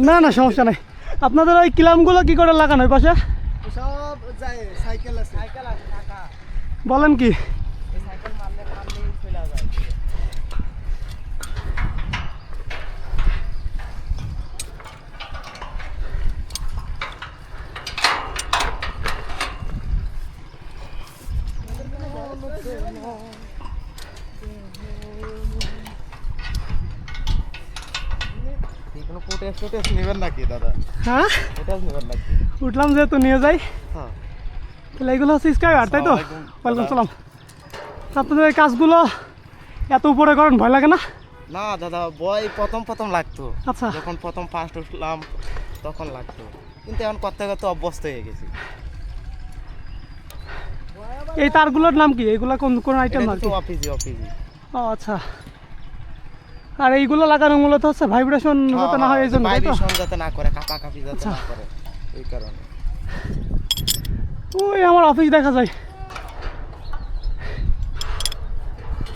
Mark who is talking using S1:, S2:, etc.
S1: না না সমস্যা নাই। আপনাদের ওই কিলামগুলো কি করে লাগানো ওই পাশে?
S2: সব যায়, সাইকেল আছে, টাকা
S1: বলেন কি?
S2: সাইকেল মারলে চলে যায়। কোনো ফুটেজ নেবেন নাকি দাদা?
S1: হ্যাঁ
S2: ফুটেজ নেবেন নাকি?
S1: উঠলাম যেহেতু নিয়ে যাই।
S2: হ্যাঁ,
S1: তাহলে এগুলো হচ্ছে স্কাইওয়ার তাই তো? ওয়ালাইকুম সালাম। আপনাদের এই কাজগুলো এত উপরে করেন ভয় লাগে না?
S2: না দাদা, বই প্রথম লাগতো।
S1: আচ্ছা
S2: যখন প্রথম ফার্স্ট উঠলাম তখন লাগতো, কিন্তু এখন করতে করতে অভ্যস্ত হয়ে গেছি।
S1: এই তারগুলোর নাম কি? এইগুলা কোন কোন আইটেম আর কি?
S2: অপিজি।
S1: ও আচ্ছা। আর এইগুলো লাগানো মূলত হচ্ছে ভাইব্রেশন যাতে না হয় এই জন্য তাই তো?
S2: ভাইব্রেশন যাতে না করে, কাঁপাকাঁপি যাতে
S1: আচ্ছা।
S2: না করে এই কারণে।
S1: ওই আমার অফিস দেখা যায়।